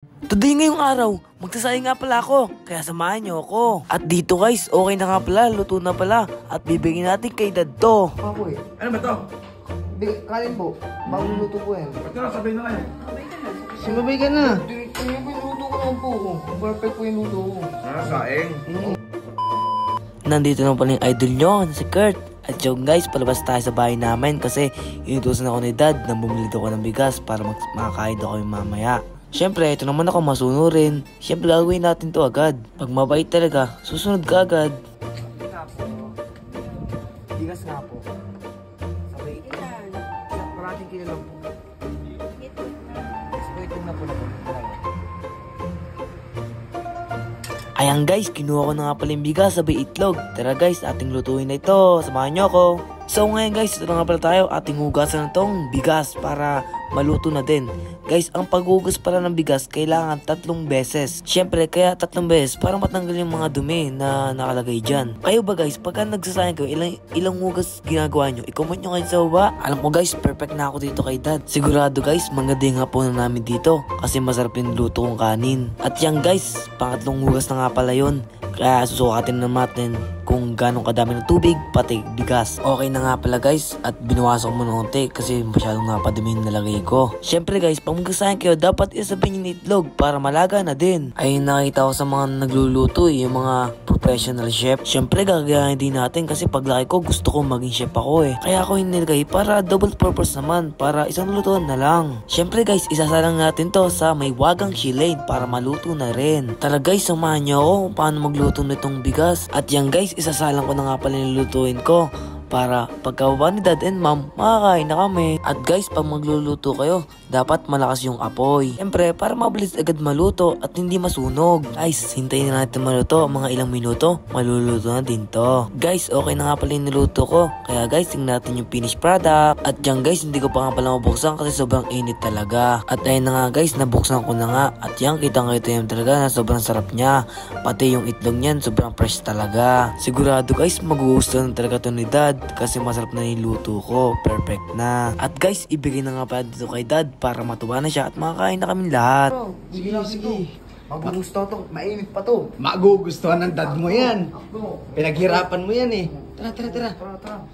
Today ngayong araw, magsasayang nga pala ako, kaya samahan niyo ako. At dito guys, okay na nga pala, luto na pala. At bibigyan natin kay Dad to. Ako eh. Ano ba to? Kanin po. Bagong luto po yan. Ba't na sabihin na kayo? Sumabay ka na. Tingnan po yung luto ko lang po. Perfect po yung luto ko. Saing. Nandito na pala yung idol nyo, si Kurt. At yung guys, palabas tayo sa bahay namin kasi inutusan ako ni Dad na bumili ako ng bigas para makakain ako yung mamaya. Siyempre, ito naman ako masunurin. Siyempre, gagawin natin to agad. Pag mabait talaga, susunod ka agad. Bigas nga po. Sabay ito. Parating kilo lang po. Sabay ito na po na po. Ayan guys, kinuha ko na nga pala yung bigas, sabay itlog. Tara guys, ating lutuin na ito. Samahan nyo ako. So ngayon guys, ito na nga pala tayo. Ating hugasan na tong bigas para maluto na din. Guys, ang paghugas pala ng bigas kailangan 3 beses. Siyempre, kaya 3 beses para matanggal yung mga dumi na nakalagay dyan. Kayo ba guys, pagka nagsasayang kayo, ilang hugas ginagawa nyo? I-comment nyo kayo sa baba. Alam ko guys, perfect na ako dito kay Dad. Sigurado guys, magandang hapon na namin dito kasi masarap yung luto kong kanin. At yan guys, pangatlong hugas na nga pala yun. Kaya susukatin na natin kung gano'ng kadami ng tubig, pati bigas. Okay na nga pala guys, at binawasan ko muna konti kasi masyadong napadumi yung nalagay ko. Siyempre guys, pag magkasayang kayo, dapat isabin yung itlog para malaga na din. Ay nakita ko sa mga nagluluto yung mga professional chef. Siyempre gagayahin din natin kasi paglaki ko gusto ko maging chef ako eh. Kaya ako hinilagay para double purpose naman, para isang lutuan na lang. Siyempre guys, isasalang natin to sa may wagang shilane para maluto na rin. Tara guys, samahan niyo ako kung paano magluto nitong bigas. At yan guys, isasalang ko na nga pala nilutuin ko para pagkababa ni Dad and Mom, makakain na kami. At guys, pag magluluto kayo, dapat malakas yung apoy. Siyempre, para mabilis agad maluto at hindi masunog. Guys, hintayin na natin maluto. Mga ilang minuto, maluluto na din to. Guys, okay na nga pala yung niluto ko. Kaya guys, tingnan natin yung finished product. At yan guys, hindi ko pa nga pala mabuksan kasi sobrang init talaga. At ayun na nga guys, nabuksan ko na nga. At yan, kitang-kita yung talaga na sobrang sarap niya. Pati yung itlog niyan, sobrang fresh talaga. Sigurado guys, magugustuhan talaga to ni Dad kasi masarap na yung luto ko. Perfect na. At guys, ibigay na nga pala dito kay Dad para matuwa na siya at makakain na kami lahat. Sige, sige. Magugusto to. Mainit pa to. Magugustuhan ng dad mo yan. Pinaghirapan mo yan eh. Tara. Tara.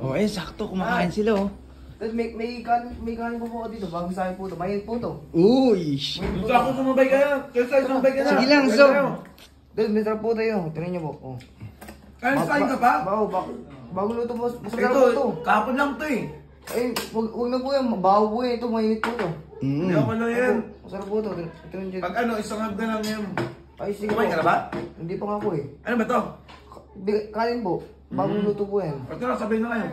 O sakto, kumakain sila oh. Dad, may kanin po ako dito. Bagong sahin po to. Mainit po to. Uy! Gusto ako sumabay ka na. Kaya sumabay ka na. Sige lang, so. Dad, may sarap po tayo. Tingnan niyo po. Oh. Kaya saing ka pa? Bagong luto po. Masarap po to. Ito, kahapon lang to eh. Ay, wag na po yan. Baho po yan. Ito, mainit po to. Hindi ako na yan. Masarap po to. Tingnan niyo. Pag isang hagda lang yan. Ay, sige Kumain ka na ba? Hindi pa nga po eh. Ano ba to? Kanin po. Bagong luto po yan. Ba't na sabihin na kayo?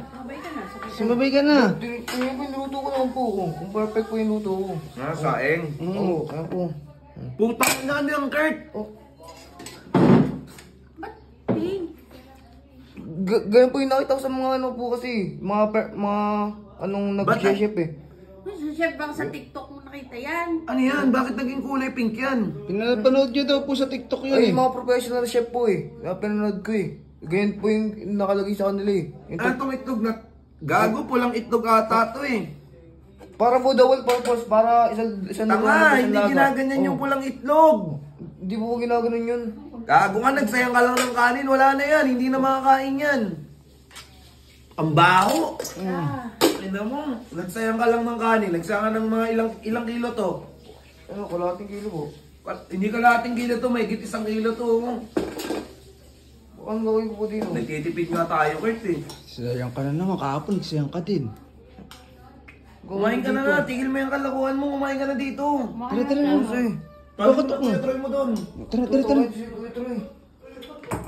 Sumabay ka na. Tingnan po yung luto ko lang po. Kung perfect po yung luto ko. Saing. Oo, kaya po. Putang na ano yung Kurt? Ganyan po yung nakita ko sa mga ano po kasi. Mga anong nag-chef eh. Chef, baka sa TikTok mo nakita yan. Ano yan? Bakit naging kulay pink yan? Pinapanood nyo daw po sa TikTok yun Ay, eh. mga professional chef po eh. Pinanood ko eh. Ganyan po yung nakalagay sa kanila eh. Ano itong itlog na? Gago, pulang itlog ata to eh. Para po double purpose, para isang Tanga, hindi ginaganyan yung pulang itlog. Hindi po ginaganon yun. Gago nga, nagsayang ka lang ng kanin, wala na yan, hindi na makakain yan. Ang baho. Tignan mo, nagsayang ka lang ng kanin, nagsayang ka ng mga ilang kilo to. Ano, kalahating kilo po. Hindi kalahating kilo to, may higit 1 kilo to. Ang gawin ko po dito. Nagtitipid nga tayo, Kurt eh. Sayang ka na naman, kahapon nagsayang ka din. Kumain ka na na, tigil mo yung kalakuhan mo, kumain ka na dito. Tara. Bakit try mo doon? Tara.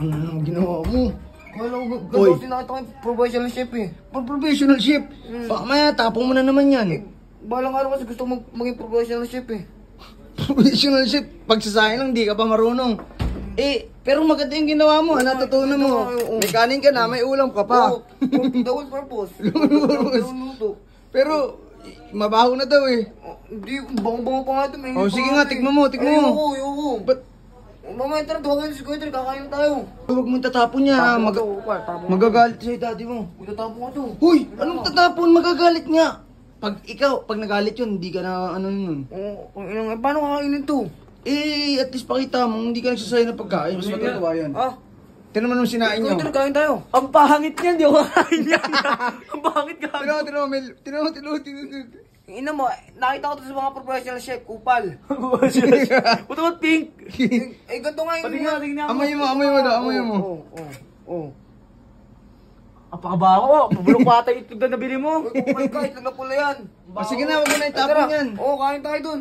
Ano ginawa mo? Kala ko, Oy. kasi nakita ko yung professional chef eh. Professional chef. Baka maya, tapong mo na naman yan. Balang araw kasi gusto ko maging professional chef eh. Professional chef, pagsasayang lang, di ka pa marunong. Eh, pero maganda yung ginawa mo, natutunan mo. May kanin ka na, may ulam ka pa. Double purpose. Pero, mabaho na daw eh. Hindi, bango-bango pa nga ito. Oh, sige nga, tikman mo. Ayoko. Ba't? Mamaya tara, duwagin si Kuya, kakain tayo. Huwag mong tatapon niya. Magagalit sa'yo daddy mo. Magtatapon ko to. Huy, anong tatapon? Magagalit nga. pag nagalit yun, hindi ka na ano yun. Paano kakainin to? Eh, at least pakita mo, hindi ka nagsasayang ng pagkain. Mas matutuwa yun. Ah, Tinan mo nung sinain nyo. ito kain tayo. Ang pangit niyan, di ako kakain yan. Ang pangit ka. Tinan mo. Ina mo, nakita ko to sa mga professional chef, kupal. Puto ba't pink? Eh, ganito nga yung... Tingnan mo. Amoy mo daw, amoy mo. Oh. Ang pakabaho. Pabulok pa ata yung itlog na nabili mo. Oh my God, nagpula yan. Sige na, wag mo na itapon yan. Oo, kain tayo dun.